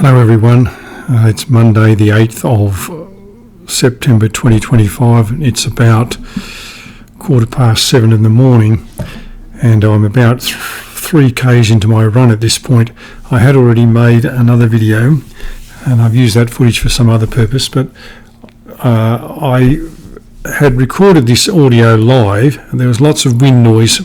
Hello everyone, it's Monday the 8th of September 2025. It's about 7:15 in the morning and I'm about 3k's into my run at this point. I had already made another video and I've used that footage for some other purpose, but I had recorded this audio live and there was lots of wind noise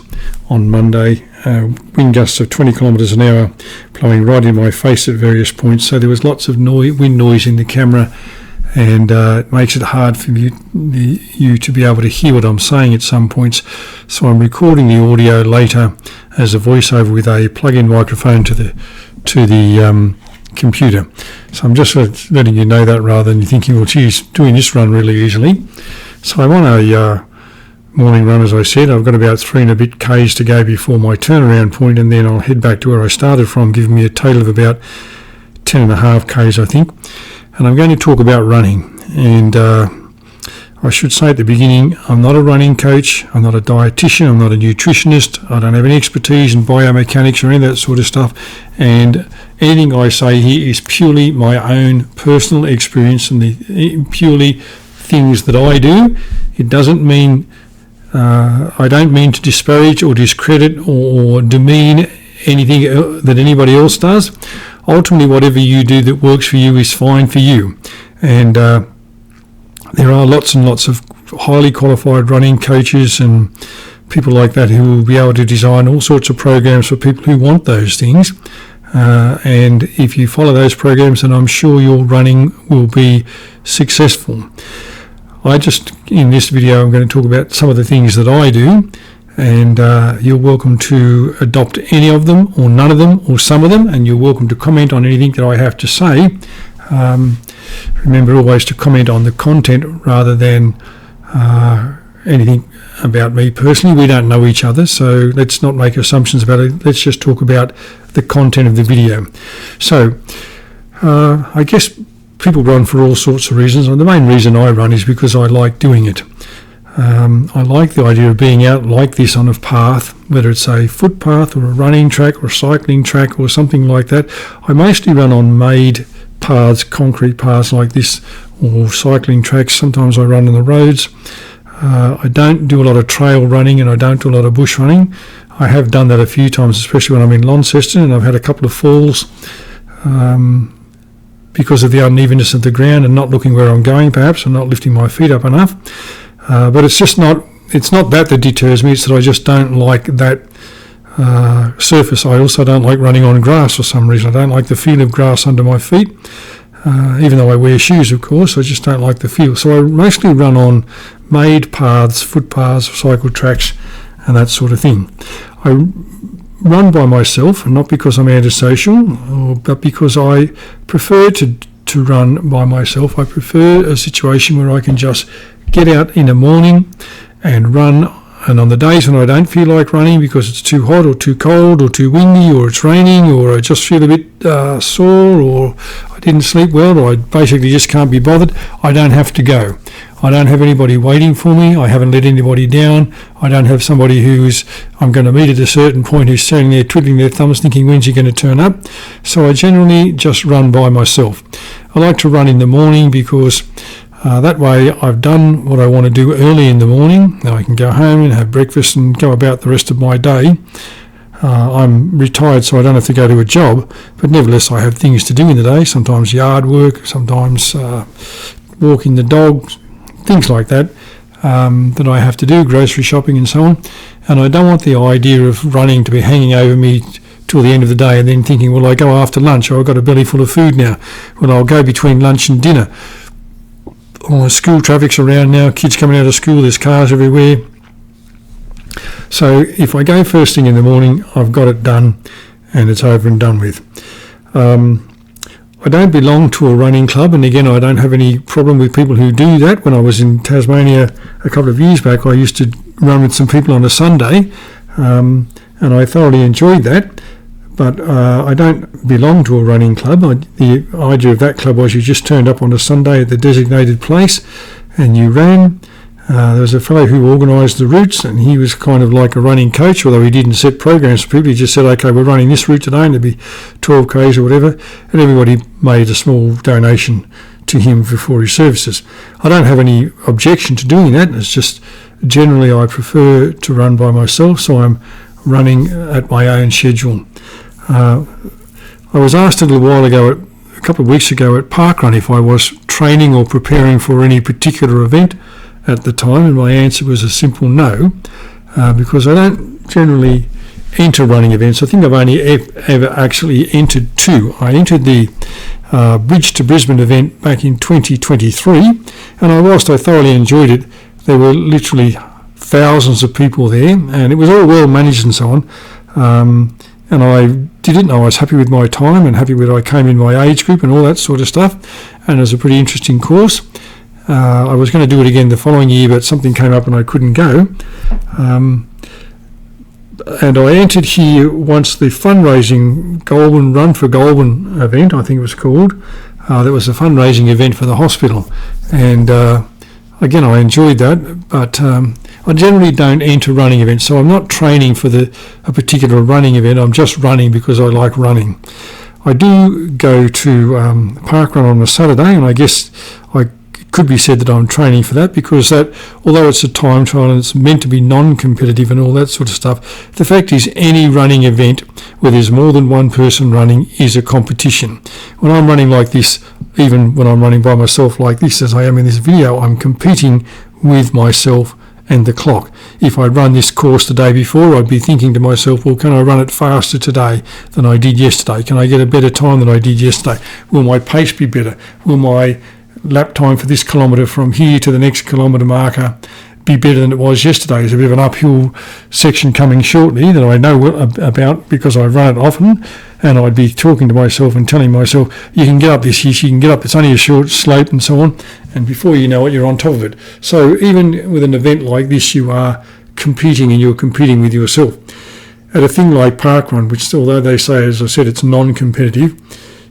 on Monday. Wind gusts of 20 kilometres an hour blowing right in my face at various points, so there was lots of wind noise in the camera, and it makes it hard for you to be able to hear what I'm saying at some points. So I'm recording the audio later as a voiceover with a plug-in microphone to the computer. So I'm just letting you know that rather than you thinking, well, geez, doing this run really easily. So I'm on a morning run, as I said. I've got about 3 and a bit k's to go before my turnaround point, and then I'll head back to where I started from, giving me a total of about 10 and a half k's, I think. And I'm going to talk about running. And I should say at the beginning, I'm not a running coach, I'm not a dietitian, I'm not a nutritionist, I don't have any expertise in biomechanics or any of that sort of stuff. And anything I say here is purely my own personal experience and purely things that I do. It doesn't mean I don't mean to disparage or discredit or demean anything that anybody else does. Ultimately, whatever you do that works for you is fine for you. And there are lots and lots of highly qualified running coaches and people like that who will be able to design all sorts of programs for people who want those things. And if you follow those programs, then I'm sure your running will be successful. In this video, I'm going to talk about some of the things that I do, and you're welcome to adopt any of them or none of them or some of them, and you're welcome to comment on anything that I have to say. Remember always to comment on the content rather than anything about me personally. We don't know each other, so let's not make assumptions about it. Let's just talk about the content of the video. So I guess people run for all sorts of reasons, and the main reason I run is because I like doing it. I like the idea of being out like this on a path, whether it's a footpath or a running track or a cycling track or something like that. I mostly run on made paths, concrete paths like this, or cycling tracks. Sometimes I run on the roads. I don't do a lot of trail running and I don't do a lot of bush running. I have done that a few times, especially when I'm in Launceston, and I've had a couple of falls because of the unevenness of the ground and not looking where I'm going, perhaps, and not lifting my feet up enough. But it's not that deters me, it's that I just don't like that surface. I also don't like running on grass for some reason. I don't like the feel of grass under my feet, even though I wear shoes, of course. I just don't like the feel. So I mostly run on made paths, footpaths, cycle tracks, and that sort of thing. I run by myself, and not because I'm antisocial, but because I prefer to run by myself. I prefer a situation where I can just get out in the morning and run, and on the days when I don't feel like running because it's too hot or too cold or too windy or it's raining or I just feel a bit sore or I didn't sleep well or I basically just can't be bothered, I don't have to go. I don't have anybody waiting for me. I haven't let anybody down. I don't have somebody I'm going to meet at a certain point who's standing there twiddling their thumbs thinking, when's he going to turn up? So I generally just run by myself. I like to run in the morning because that way I've done what I want to do early in the morning. Now I can go home and have breakfast and go about the rest of my day. I'm retired, so I don't have to go to a job, but nevertheless I have things to do in the day, sometimes yard work, sometimes walking the dog, things like that, that I have to do, grocery shopping and so on. And I don't want the idea of running to be hanging over me till the end of the day and then thinking, well, I go after lunch, or I've got a belly full of food now. Well, I'll go between lunch and dinner. Oh, school traffic's around now, kids coming out of school, there's cars everywhere. So if I go first thing in the morning, I've got it done and it's over and done with. I don't belong to a running club, and again, I don't have any problem with people who do that. When I was in Tasmania a couple of years back, I used to run with some people on a Sunday, and I thoroughly enjoyed that. But I don't belong to a running club. The idea of that club was you just turned up on a Sunday at the designated place and you ran. There was a fellow who organised the routes, and he was kind of like a running coach, although he didn't set programs for people. He just said, okay, we're running this route today, and it'd be 12 k's or whatever, and everybody made a small donation to him for his services. I don't have any objection to doing that. It's just generally I prefer to run by myself, so I'm running at my own schedule. I was asked a little while ago, a couple of weeks ago at Parkrun, if I was training or preparing for any particular event at the time, and my answer was a simple no, because I don't generally enter running events. I think I've only ever actually entered two. I entered the Bridge to Brisbane event back in 2023, and whilst I thoroughly enjoyed it, there were literally thousands of people there, and it was all well managed and so on. And I did it, and I was happy with my time and happy with I came in my age group and all that sort of stuff, and it was a pretty interesting course. I was going to do it again the following year, but something came up and I couldn't go. And I entered here once the fundraising Goulburn Run for Goulburn event, I think it was called. That was a fundraising event for the hospital, and again, I enjoyed that, but I generally don't enter running events, so I'm not training for a particular running event. I'm just running because I like running. I do go to Parkrun on a Saturday, and I guess it could be said that I'm training for that, because that, although it's a time trial and it's meant to be non-competitive and all that sort of stuff, the fact is any running event where there's more than one person running is a competition. When I'm running like this, even when I'm running by myself like this, as I am in this video, I'm competing with myself and the clock. If I'd run this course the day before, I'd be thinking to myself, well, can I run it faster today than I did yesterday? Can I get a better time than I did yesterday? Will my pace be better? Will my lap time for this kilometre from here to the next kilometre marker be better than it was yesterday? There's a bit of an uphill section coming shortly that I know about because I run it often, and I'd be talking to myself and telling myself, you can get up this here, you can get up, it's only a short slope and so on, and before you know it, you're on top of it. So even with an event like this, you are competing, and you're competing with yourself. At a thing like Parkrun, which although they say, as I said, it's non-competitive,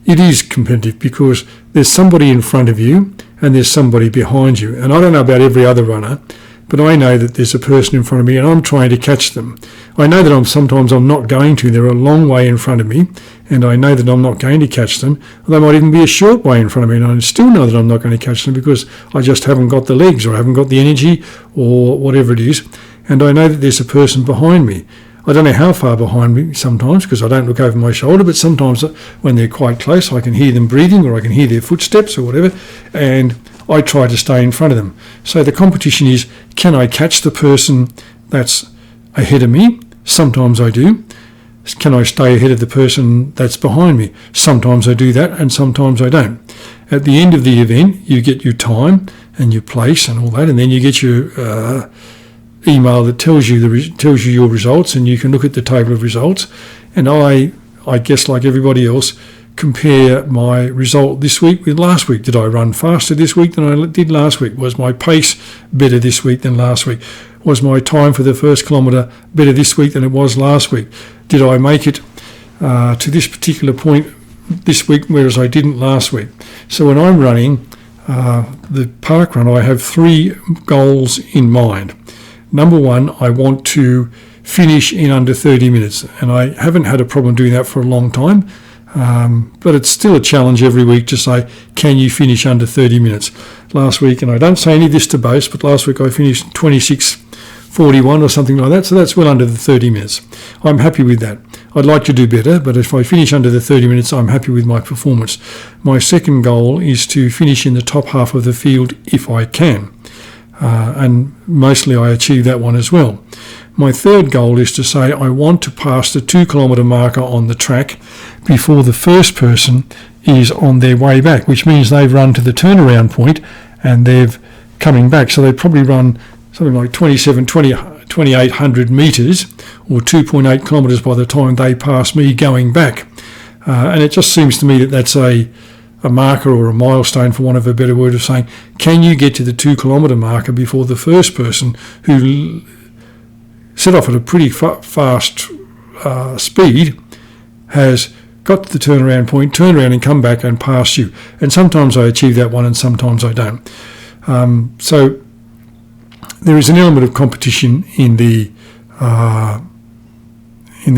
it is competitive because there's somebody in front of you and there's somebody behind you. And I don't know about every other runner, but I know that there's a person in front of me and I'm trying to catch them. I know that sometimes I'm not going to. They're a long way in front of me, and I know that I'm not going to catch them. They might even be a short way in front of me, and I still know that I'm not going to catch them because I just haven't got the legs, or I haven't got the energy, or whatever it is. And I know that there's a person behind me. I don't know how far behind me sometimes because I don't look over my shoulder, but sometimes when they're quite close, I can hear them breathing, or I can hear their footsteps or whatever, and I try to stay in front of them. So the competition is, can I catch the person that's ahead of me? Sometimes I do. Can I stay ahead of the person that's behind me? Sometimes I do that, and sometimes I don't. At the end of the event, you get your time and your place and all that, and then you get your email that tells you your results, and you can look at the table of results. And I guess like everybody else, compare my result this week with last week. Did I run faster this week than I did last week? Was my pace better this week than last week? Was my time for the first kilometre better this week than it was last week? Did I make it to this particular point this week, whereas I didn't last week? So when I'm running the Parkrun, I have 3 goals in mind. Number 1, I want to finish in under 30 minutes, and I haven't had a problem doing that for a long time, but it's still a challenge every week to say, can you finish under 30 minutes? Last week, and I don't say any of this to boast, but last week I finished 26:41 or something like that, so that's well under the 30 minutes. I'm happy with that. I'd like to do better, but if I finish under the 30 minutes, I'm happy with my performance. My second goal is to finish in the top half of the field if I can. And mostly I achieve that one as well. My third goal is to say I want to pass the 2 kilometre marker on the track before the first person is on their way back, which means they've run to the turnaround point and they've coming back. So they probably run something like 2,800 metres or 2.8 kilometres by the time they pass me going back. And it just seems to me that that's a marker or a milestone, for want of a better word, of saying, can you get to the 2 kilometre marker before the first person who set off at a pretty fast speed has got to the turnaround point, turned around and come back and passed you. And sometimes I achieve that one and sometimes I don't. So there is an element of competition in the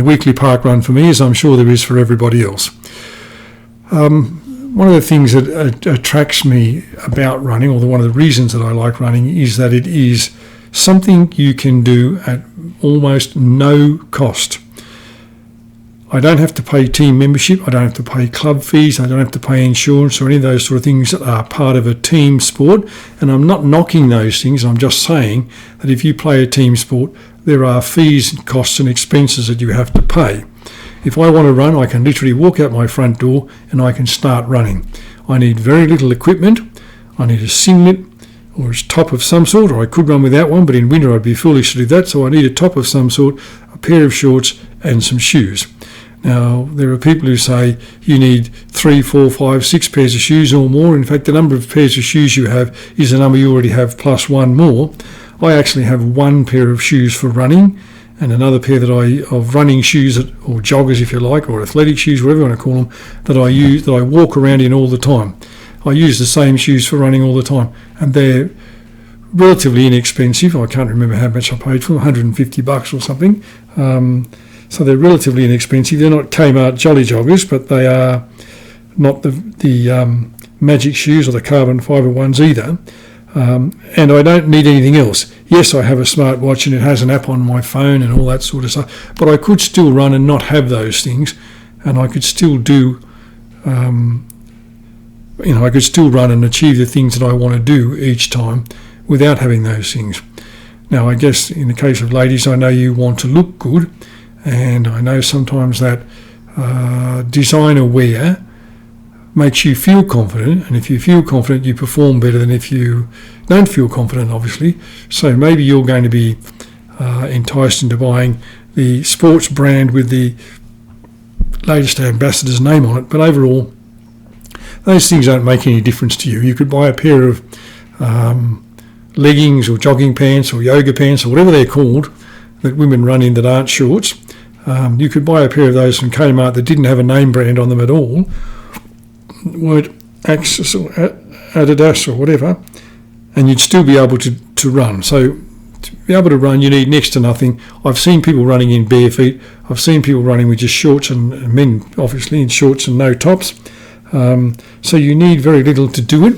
weekly park run for me, as I'm sure there is for everybody else. One of the things that attracts me about running, or one of the reasons that I like running, is that it is something you can do at almost no cost. I don't have to pay team membership, I don't have to pay club fees, I don't have to pay insurance or any of those sort of things that are part of a team sport. And I'm not knocking those things, I'm just saying that if you play a team sport, there are fees and costs and expenses that you have to pay. If I want to run, I can literally walk out my front door and I can start running. I need very little equipment. I need a singlet or a top of some sort, or I could run without one, but in winter I'd be foolish to do that, so I need a top of some sort, a pair of shorts and some shoes. Now, there are people who say you need 3, 4, 5, 6 pairs of shoes or more. In fact, the number of pairs of shoes you have is the number you already have plus one more. I actually have one pair of shoes for running and another pair of running shoes, or joggers if you like, or athletic shoes, whatever you want to call them, that I walk around in all the time. I use the same shoes for running all the time, and they're relatively inexpensive. I can't remember how much I paid for them, $150 or something. So they're relatively inexpensive. They're not Kmart Jolly Joggers, but they are not the Magic shoes or the carbon fibre ones either. And I don't need anything else. Yes, I have a smartwatch and it has an app on my phone and all that sort of stuff, but I could still run and not have those things, and I could still do, I could still run and achieve the things that I want to do each time without having those things. Now, I guess in the case of ladies, I know you want to look good, and I know sometimes that designer wear makes you feel confident, and if you feel confident, you perform better than if you don't feel confident, obviously. So maybe you're going to be enticed into buying the sports brand with the latest ambassador's name on it, but overall, those things don't make any difference to you. You could buy a pair of leggings or jogging pants or yoga pants or whatever they're called that women run in that aren't shorts. You could buy a pair of those from Kmart that didn't have a name brand on them at all, weren't Axis or Adidas or whatever, and you'd still be able to run. So to be able to run, you need next to nothing. I've seen people running in bare feet. I've seen people running with just shorts, and men obviously in shorts and no tops. So you need very little to do it.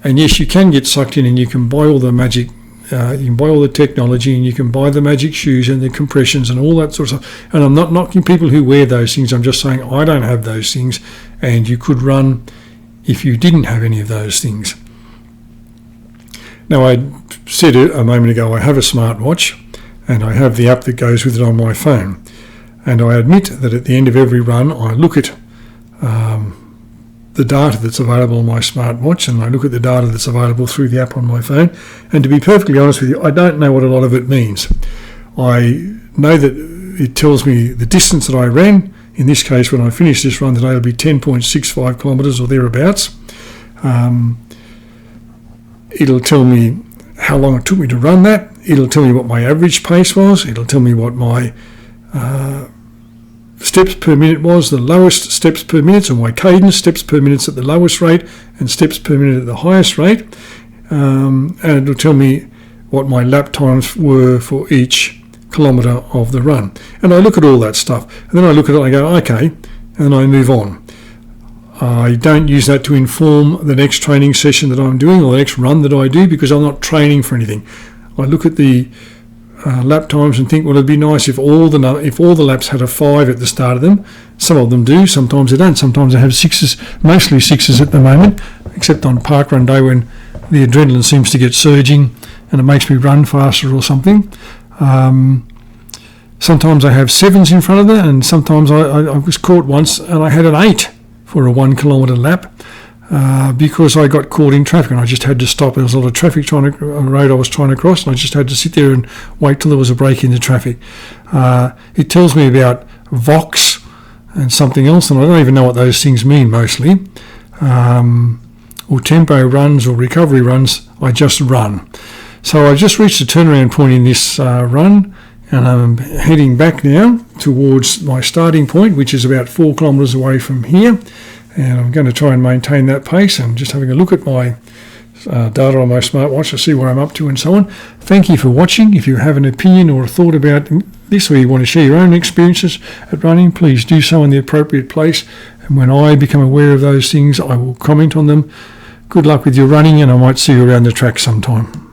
And yes, you can get sucked in and you can buy all the magic, you can buy all the technology, and you can buy the magic shoes and the compressions and all that sort of stuff. And I'm not knocking people who wear those things. I'm just saying I don't have those things, and you could run if you didn't have any of those things. Now, I said a moment ago, I have a smartwatch and I have the app that goes with it on my phone. And I admit that at the end of every run, I look at the data that's available on my smartwatch, and I look at the data that's available through the app on my phone. And to be perfectly honest with you, I don't know what a lot of it means. I know that it tells me the distance that I ran. In this case, when I finish this run today, it'll be 10.65 kilometres or thereabouts. It'll tell me how long it took me to run that. It'll tell me what my average pace was. It'll tell me what my steps per minute was, the lowest steps per minute, so my cadence, steps per minute at the lowest rate and steps per minute at the highest rate. And it'll tell me what my lap times were for each kilometre of the run. And I look at all that stuff. And then I look at it and I go, okay, and I move on. I don't use that to inform the next training session that I'm doing or the next run that I do, because I'm not training for anything. I look at the lap times and think, well, it'd be nice if all the laps had a 5 at the start of them. Some of them do, sometimes they don't. Sometimes they have 6s, mostly 6s at the moment, except on park run day when the adrenaline seems to get surging and it makes me run faster or something. Sometimes I have 7s in front of them, and sometimes I was caught once and I had an 8 for a 1 kilometre lap because I got caught in traffic and I just had to stop. There was a lot of traffic on a road I was trying to cross, and I just had to sit there and wait till there was a break in the traffic. It tells me about Vox and something else, and I don't even know what those things mean mostly. Or tempo runs or recovery runs, I just run. So I've just reached the turnaround point in this run, and I'm heading back now towards my starting point, which is about 4 kilometres away from here. And I'm going to try and maintain that pace. I'm just having a look at my data on my smartwatch to see where I'm up to and so on. Thank you for watching. If you have an opinion or a thought about this, or you want to share your own experiences at running, please do so in the appropriate place. And when I become aware of those things, I will comment on them. Good luck with your running, and I might see you around the track sometime.